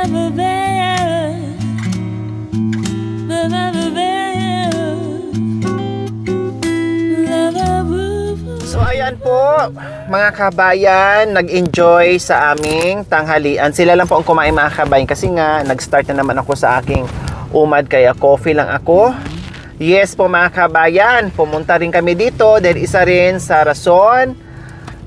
So ayan po mga kabayan, nag-enjoy sa aming tanghalian. Sila lang po ang kumain mga kabayan kasi nga nag-start na naman ako sa aking umad kaya coffee lang ako. Yes po mga kabayan, pumunta rin kami dito dahil isa rin sa rason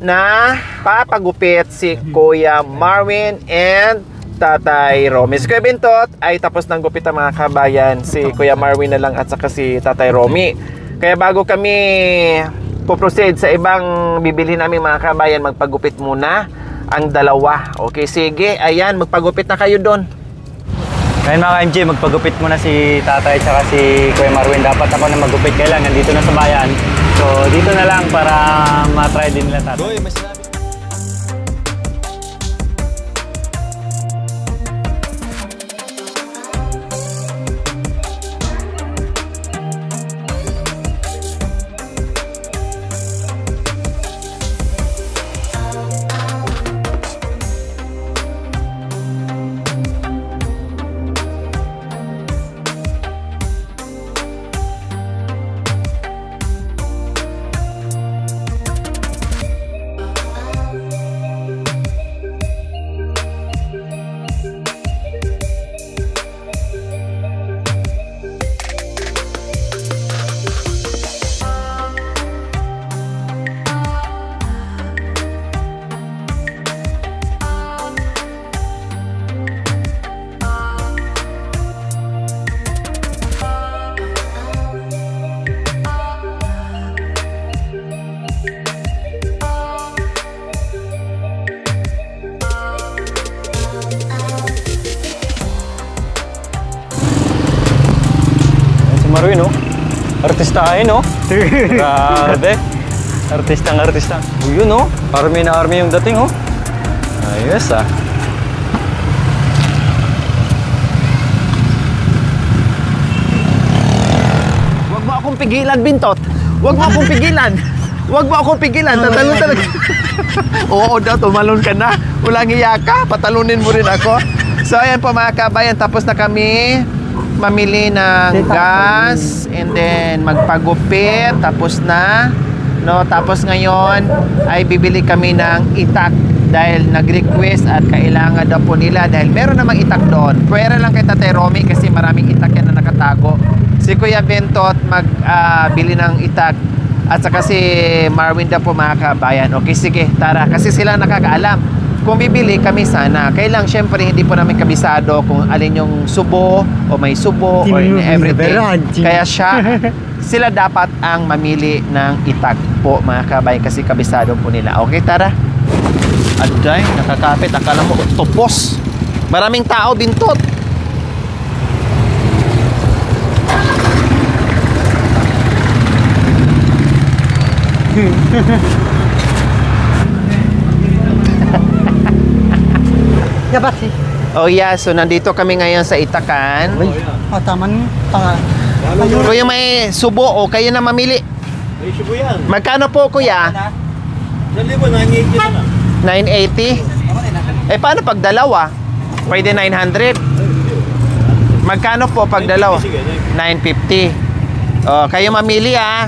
na papagupit si Kuya Marwin and Tatay Romy. Si Kuya Bintot ay tapos ng gupit ang mga kabayan. Si Kuya Marwin na lang at saka si Tatay Romy. Kaya bago kami po-proceed sa ibang bibili namin mga kabayan, magpagupit muna ang dalawa. Okay, sige. Ayan, magpagupit na kayo doon. Ngayon mga MJ, magpagupit muna si Tatay at si Kuya Marwin. Dapat ako na magupit, kaya lang nandito na sa bayan. So dito na lang para matry din nila Tatay. Marwin, oh. Artistahin, oh. Grabe. Artista. Yun, oh. Army na army yung dating, oh. Ayos, ah. Huwag mo akong pigilan, Bintot. Huwag mo akong pigilan. Huwag mo akong pigilan. Tatalon talaga. Oo daw, tumalon ka na. Walang iya ka. Patalunin mo rin ako. So, ayan po mga kabayan. Tapos na kami mamili ng gas and then magpagupit, tapos na, no? Tapos ngayon ay bibili kami ng itak dahil nag-request at kailangan daw po nila dahil meron namang itak doon. Pwera lang kay Tatay Romy kasi maraming itak yan na nakatago. Si Kuya Bentot bili ng itak at saka si Marwin daw po mga kabayan. Okay, sige, tara. Kasi sila nakakaalam. Kung bibili kami sana, kailang syempre hindi po namin kabisado kung alin yung subo o may subo or everything. Kaya sila dapat ang mamili ng itak po mga kabayan kasi kabisado po nila. Okay, tara. Aday, nakakapit. Akala mo octopus. Maraming tao, Bintot. Oh yeah, so nandito kami ngayon sa Itakan. Taman Kuya may subo o kayo na mamili. May subo yan. Magkano po kuya? 980 na. 980? Eh paano pag dalawa? Pwede 900? Magkano po pag dalawa? 950. Oh, kayo mamili ah.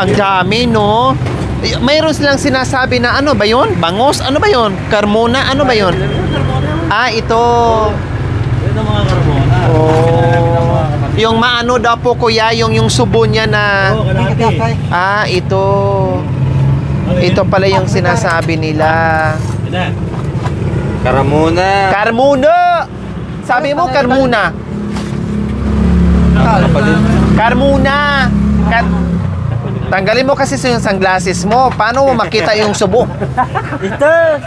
Ang dami, no? Mayroon silang sinasabi na ano ba yun? Bangos? Ano ba yun? Carmona? Ano ba yun? Ah, ito. Ito mga Carmona. Oh. Yung maano daw po kuya, yung subo niya na... Ah, ito. Ito pala yung sinasabi nila. Carmona. Carmona! Sabi mo, Carmona. Carmona. Tanggalin mo kasi yung sunglasses mo. Paano mo makita yung subo? Ito.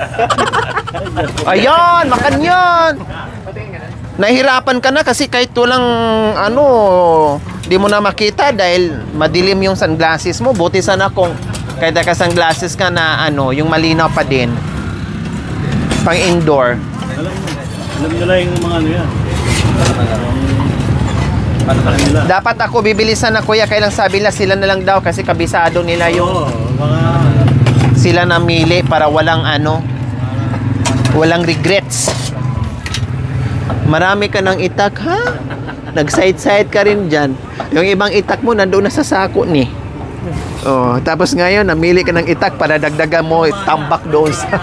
Ayan, makan yan. Nahihirapan ka na kasi kahit walang ano, di mo na makita dahil madilim yung sunglasses mo. Buti sana kung kahit naka-sunglasses ka na ano, yung malinaw pa din. Pang indoor. Alam nila yung mga ano yan. Dapat ako bibilisan na kuya, kailang sabi nila sila na lang daw kasi kabisado nila yung sila namili para walang walang regrets. Marami ka ng itak ha? Nag-side-side ka rin dyan. Yung ibang itak mo nandoon na sa sako ni. Oh, tapos ngayon namili ka ng itak para dagdagan mo tambak doon sa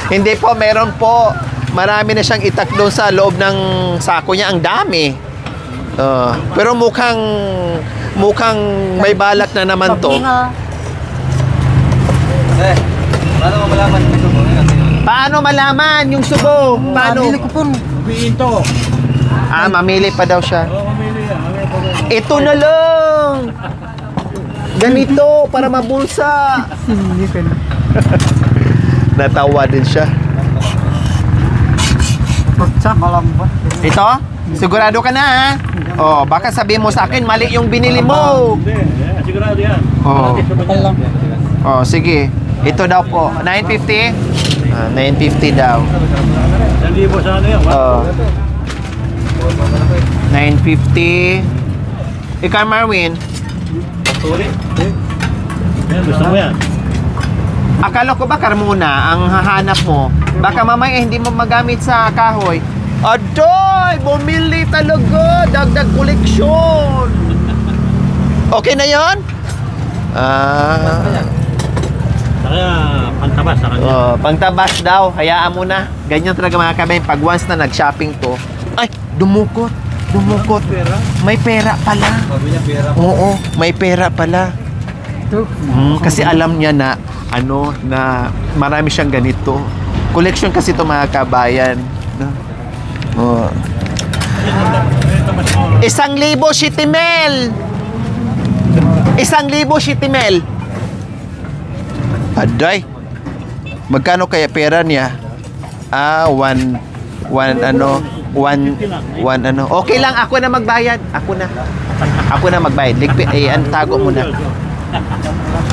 Hindi po, meron po. Marami na siyang itak doon sa loob ng sako niya, ang dami. Pero mukhang may balak na naman to. Paano malaman yung subo? Paano? Nabili ko po. Mamili pa daw siya. Ito na lang. Ganito para mabulsa. Hindi ka na. Natawa din siya. Pagsa, malambot. Ito? Sigurado ka na ha? Oh, baka sabihin mo sa akin mali yung binili mo. Sigurado yan. Oh. Bakal lang. Oh, sige. Ito daw po. 950? 950 daw. 1,000 sa ano yan? Oh. 950. Ikaw, Marwin. Sorry. Yan, gusto mo yan. Akala ko ba Carmona ang hahanap mo? Baka mamaya hindi mo magamit sa kahoy. Adoy! Bumili talaga! Dagdag koleksyon! Okay na yon? Kaya pantabas sa kanya. Pangtabas daw. Hayaan mo na. Ganyan talaga mga kabayan. Pag once na nag-shopping to, ay, dumukot. Dumukot. May pera pala. Oo, may pera pala. Ito. Kasi alam niya na na marami siyang ganito. Collection kasi ito mga kabayan. Oh. 1,000 shitimel. 1,000 shitimel. Aday. Magkano kaya pera niya? 1 Okay lang, ako na magbayad. Ako na magbayad. Tago mo na.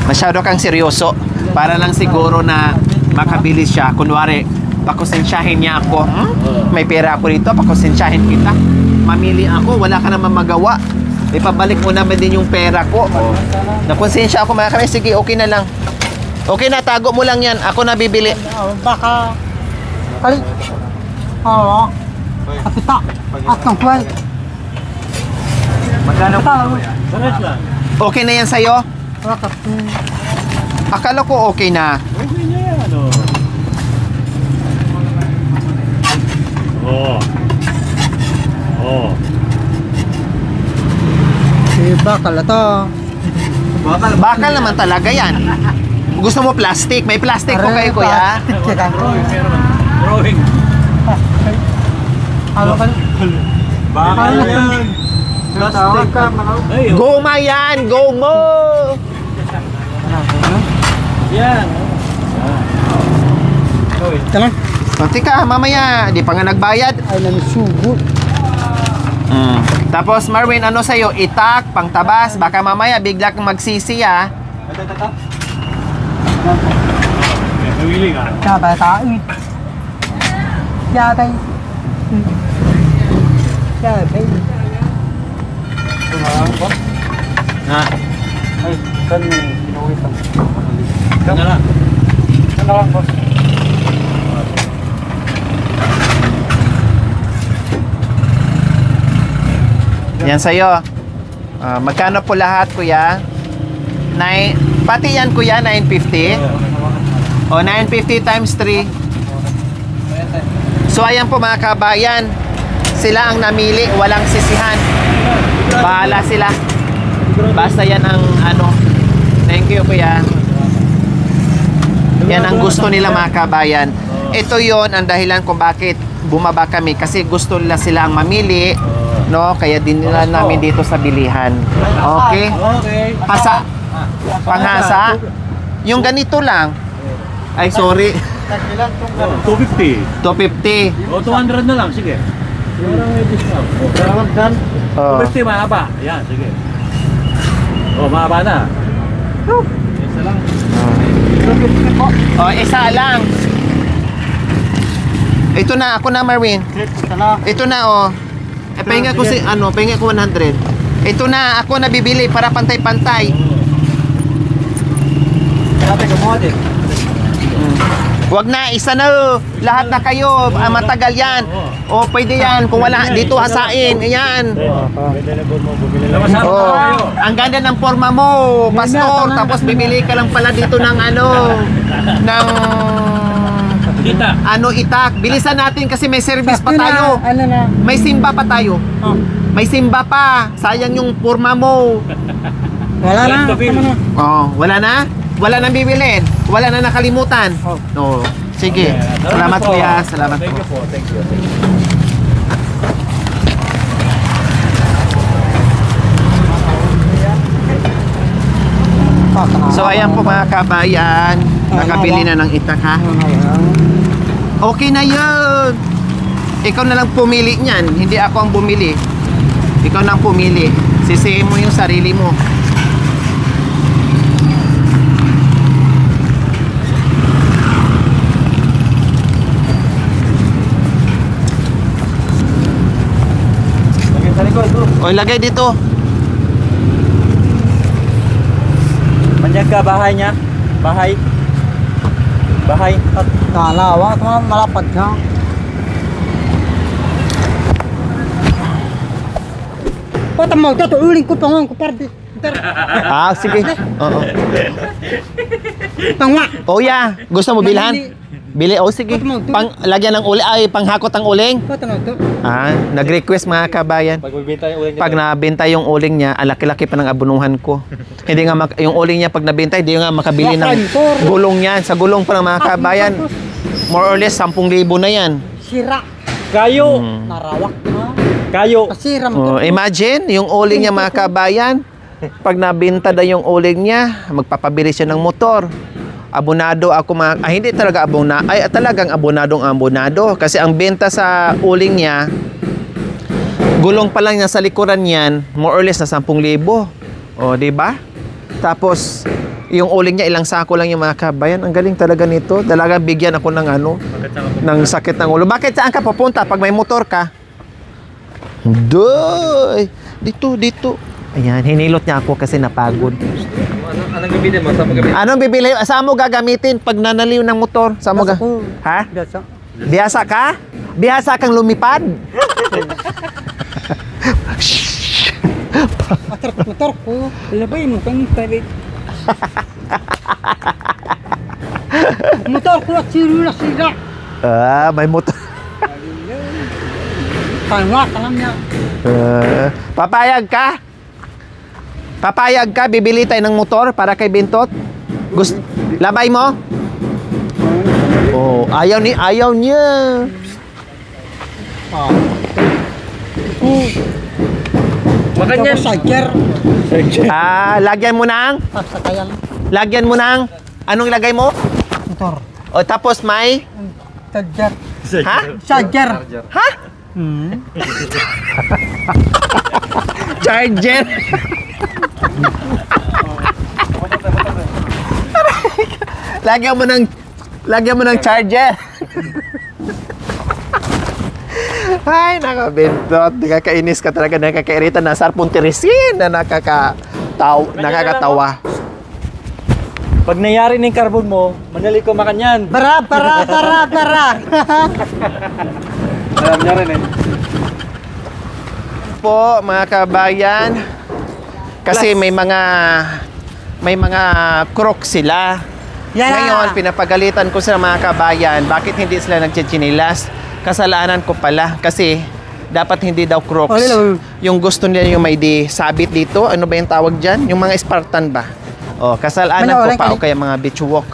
Masyado kang seryoso. Para lang siguro na makabilis siya. Kunwari, pakonsensyahin niya ako. May pera ako dito, pakonsensyahin kita. Mamili ako, wala ka naman magawa. Ipabalik mo naman din yung pera ko. Nakonsensya ako mga kami. Sige, okay na lang. Okay na, tago mo lang yan. Ako na bibili. Baka. Kali. Oo. Kapita. At ng kwel. Magkano? Pares lang. Okay na yan sa'yo? Bakit? Akala ko okay na. Okay na yan, ano. Bakal ito. Bakal naman talaga yan. Gusto mo plastic? May plastic po kayo, kuya? Drawing. Ano ka? Bakal yan. Plastic ka. Ay, Goma yan! Gomo! yan. Talang. Teka, mamaya. Di pa nga nagbayad. Ay, nanusugo. Tapos, Marwin, ano sa'yo? Itak, pangtabas. Baka mamaya bigla kang magsisi, ha? Nawili ka. Sabay tayo. Sabay. Sabay. Na. Ay, kan may pinuwitan. Ano lang. Ano lang, boss? Yan sa'yo. Magkano po lahat, kuya? Pati yan, kuya, 950? O, 950 times 3. So, ayan po mga kabayan. Sila ang namili, walang sisihan. Bahala sila. Basta yan ang Thank you, kuya. Yan ang gusto nila mga kabayan. Ito yon ang dahilan kung bakit bumaba kami. Kasi gusto nila sila ang mamili. No? Kaya din nila namin dito sa bilihan. Okay? Okay. Panghasa. Yung ganito lang. Ay, sorry. 250. 250. O, 200 na lang. Sige. Parang may discount. Oh. 250 mahaba. Yan, sige. O, mahaba na. Isa lang. Oh, isa lang. Ito na, ako na, Marwin. Ito na. Ito na, oh. Pahinga ko pahinga ko 100. Ito na, ako na bibili para pantay-pantay. Dati gumawa din. Wag na, isa na. Lahat na kayo. Matagal yan. O, pwede yan. Kung wala, dito hasain. Ayan. Oh, ang ganda ng forma mo, pastor. Tapos bibili ka lang pala dito ng ano, ng itak. Bilisan natin kasi may service pa tayo. Ano na? May simba pa tayo. May simba pa. Sayang yung forma mo. Wala na. Ano na? Oh, wala na? Wala nang bibilin. Wala na nakalimutan. Oh. Sige. Salamat kuya. Salamat po. Thank you. So ayan po mga kabayan. Nakabili na ng itak ha. Okay na yun. Ikaw na lang pumili niyan. Hindi ako ang bumili. Ikaw na ang pumili. Sisihin mo yung sarili mo. Lagyan sa likod, bro. O ilagay dito. Manyag ka, bahay niya. Bahay. At nalawa, malapad ka. Patamaw ka to, uling ko pangang ko pardi. Ah, sige. Oo. Tangwa. Oh yeah. Gusto mo bilhan? Bili. Oh sige. Pang lagyan ng uli ay panghakot ang uling. Patamaw to. Ah, nag-request mga kabayan. Pag magbenta yung uling Pag nabenta yung uling niya, ang laki-laki pa ng abunuhan ko. Hindi nga yung uling niya pag nabenta, hindi nga makabili ng gulong niyan. Sa gulong pa ng mga kabayan, more or less 10,000 na yan. Sira. Kayo! Narawak na. Kayo! Kasira Oh, mo. imagine, yung uling niya mga kabayan, pag nabenta na yung uling niya, magpapabili siya ng motor. Abonado ako hindi talaga talagang abonado kasi ang benta sa uling niya, gulong pa lang niya sa likuran niyan, more or less na 10,000. O, di ba? Tapos yung uling niya ilang sako lang yung mga kabayan. Ang galing talaga nito. Talaga bigyan ako ng ng sakit ng ulo. Bakit saan ka pupunta pag may motor ka? Doy! Dito. Ayan, hinilot niya ako kasi napagod. Anong bibili mo? Saan mo gamitin? Anong bibili? Saan mo gagamitin pag nanaliw ng motor? Saan mo Ha? Dasa. Bihasa ka? Bihasa kang lumipad? Motor ko. Labay mo kang talit. Motor ko at sira. Ah, may motor. Tangwa ka lang niya. Papayag ka? Papayag ka? Bibili tayo ng motor para kay Bintot? Labay mo? Oh, ayaw niya. Makanyan! Sager. Ah, lagyan mo ng? Sakayan. Lagyan mo ng? Anong lagay mo? Motor. O tapos may? Sager. Ha? Sager. Ha? Charger. Lagyan mo ng charger. Ay, nakabintot. Nakakainis ka talaga. Nakakairita na sarpuntirisin na nakakatawa. Pag nangyari ng carbon mo, madali ko makanyan. Bara. Alam niya rin eh. Po, mga kabayan. Kasi may mga crook sila. Yan. Ngayon, pinapagalitan ko sila mga kabayan. Bakit hindi sila nagchichinilas? Kasalanan ko pala. Kasi dapat hindi daw crooks. Yung gusto nila yung may sabit dito. Ano ba yung tawag dyan? Yung mga Spartan ba? O, kasalanan ko pa o kaya mga beach walk.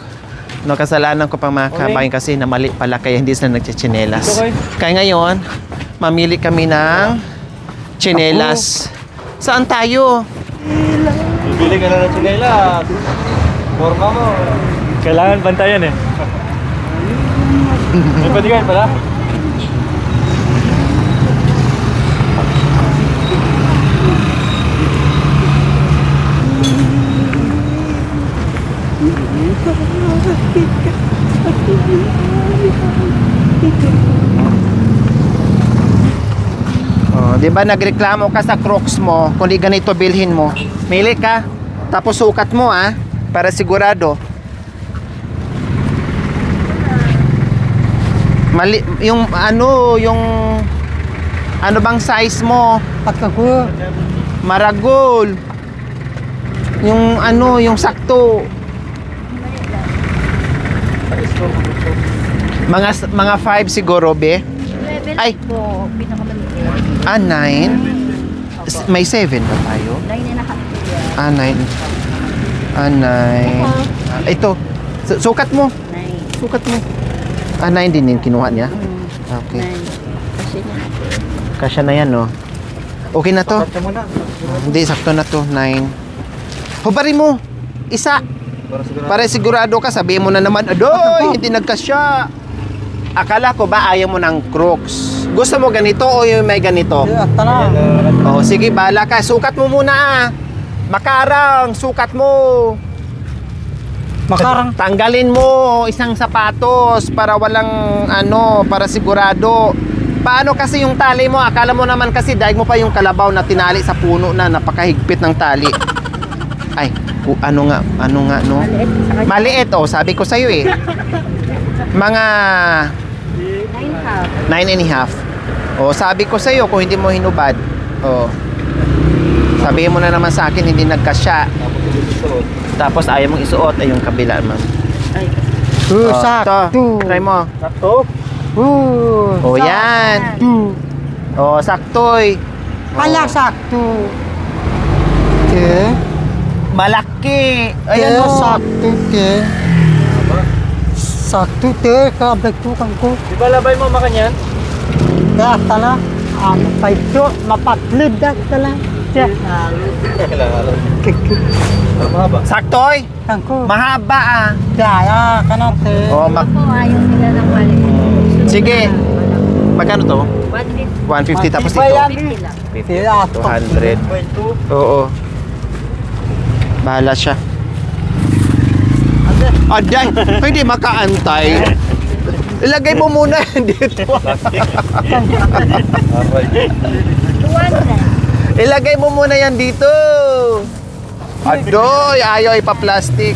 No, kasalanan ko pa mga kabayan kasi namali pala kaya hindi sila nagchichinelas. Kaya ngayon, mamili kami ng chinelas. Saan tayo? Bibili ka na ng tsinelas. Forma mo. Kailangan bantayan eh. May patigan pala. Oh, di ba nagreklamo ka sa Crocs mo, kung di ganito bilhin mo. Mili ka, tapos sukat mo para sigurado. Mali, yung ano bang size mo? Pagkaku. Maragol. Yung sakto. Mga 5 siguro, be. Ay. Po, pinakamalaki. 9. May 7 ba tayo? 9.5 po yan. 9. Ito. Sukat mo. 9. Sukat mo. 9 din yung kinuha niya. Okay. 9. Kasi na. Kasya na yan, no? Okay na to? Hindi, sakto na to. 9. Hubarin mo. Isa. Para sigurado ka, sabihin mo na naman, adoy, hindi nagkasya. Akala ko ba ayaw mo ng Crocs? Gusto mo ganito o yung may ganito? Tala. Oh, sige, bahala ka. Sukat mo muna. Makarang, sukat mo. Makarang. Tanggalin mo isang sapatos para walang para sigurado. Paano kasi yung tali mo? Akala mo naman kasi daig mo pa yung kalabaw na tinali sa puno na napakahigpit ng tali. Ay, ano nga no? Maliit, sabi ko sa'yo eh. Mga 9.5. Sabi ko sa'yo kung hindi mo hinubad. Sabihin mo na naman sa akin hindi nagkasya. Tapos ayaw mong isuot ay yung kabila mo. Sakto. Try mo. Sakto? Yan. Saktoy. Kaya sakto. Okay. Malaki. Ayan Ayan sakto ke. Sakto te kabag tukang ko. Di ba labay mo makanyan? Ya tala. Paito mapatlid dat tala. Ya. Mahaba. Saktoy. Kangko. Mahaba Daya kanate. Po, ayaw nila ng maliit. Sige. Magkano to? 150. 150 tapos Bayan. ito. Ya. 200. Oo. Bahala siya. Aday, hindi makaantay. Ilagay mo muna yan dito. 200. Ilagay mo muna yan dito. Adoy, ayaw ipa-plastic.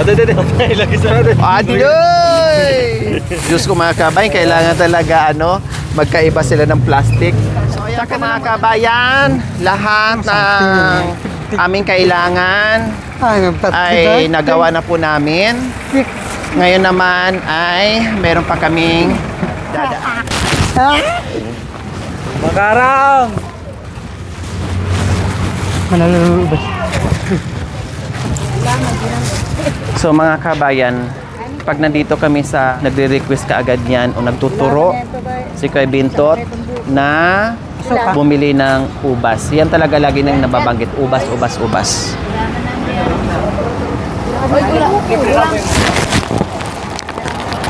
Ilagay sa natin. Adoy! Diyos ko mga kabayan, kailangan talaga magkaiba sila ng plastic. So ayan po mga kabayan, lahat ng aming kailangan ay nagawa na po namin. Ngayon naman ay meron pa kaming Makarang! Manalubas. So mga kabayan, pag nandito kami sa nagre-request ka agad niyan o nagtuturo si Kuya Bintot na bumili ng ubas. Yan talaga lagi nang nababanggit, ubas.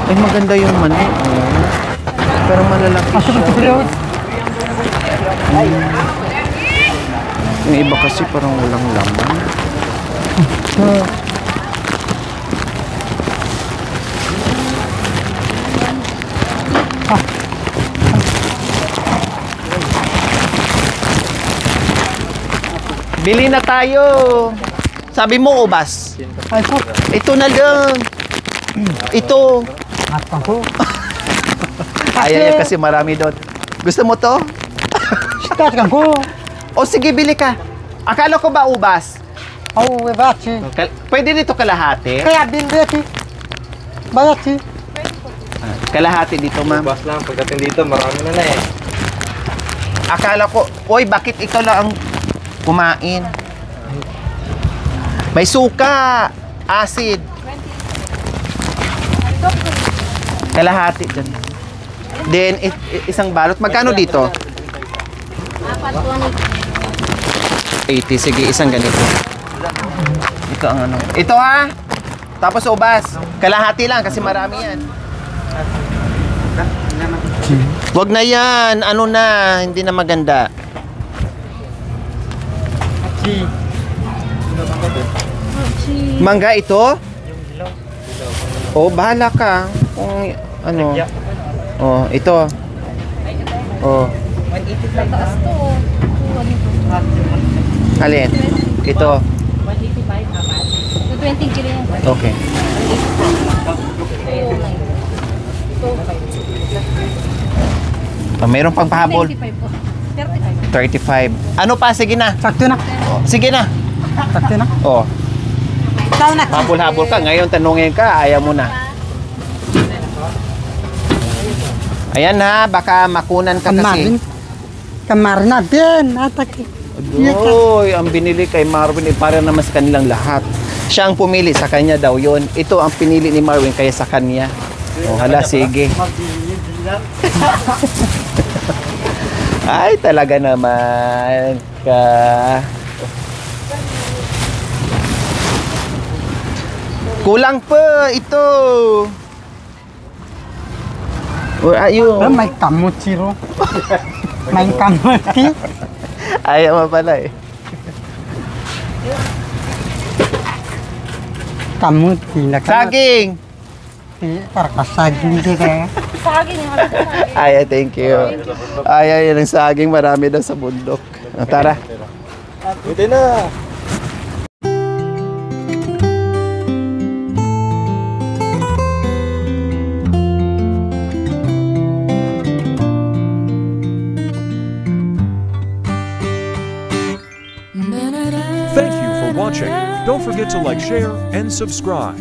Ay, maganda yung mani. Pero malalaki siya. Yung iba kasi parang walang laman. Bili na tayo. Sabi mo ubas. Ay po. Ito na lang. Ito. Matang ko. Ayaw niya kasi marami doon. Gusto mo to? Sikat kangko. O sige, bili ka. Akala ko ba ubas? Oh, webachi. Pwede dito kalahati? Kaya bindeti. Bayachi. Kalahati dito, ma'am. Bas lang, pagdating dito, marami na eh. Akala ko, oy, bakit ikaw lang ang kumain? May suka, acid. Kalahati dyan. Then, isang balot. Magkano dito? 80. Sige, isang ganito. Ito ang ano. Ito ha. Tapos ubas. Kalahati lang kasi marami yan. Wag na yan. Ano na. Hindi na maganda. Mangga ito? Oh, bahala ka. Kung ano. Oh, ito. Oh. Mataas to. Alin? Ito. 20 kilo yan. Okay. Mayroon pang pahabol. 25 po. 35. 35. Ano pa? Sige na. Sakto na. Sige na. Sakto na. Oh, Ikaw na. habol-habol ka. Ngayon tanungin ka, ayaw mo na. Ayan ha, baka makunan ka kasi. Kamarin na din. Atak. Oy, ang binili kay Marvin para naman sa kanilang lahat. Siya ang pumili, sa kanya daw yon. Ito ang pinili ni Marvin kaya sa kanya. Oh, hala, sige. Ay, talaga naman ka. Kulang pa ito. Where are you? May kamot siro. May kamot ki. Ayaw mo pala eh. Kamot ki na kamot. Saging! Para kasaging di kaya. Saging yung saging. Ay, thank you. Ay, yan ang saging. Marami daw sa bundok. Ah, tara. Pwede na. Thank you for watching. Don't forget to like, share, and subscribe.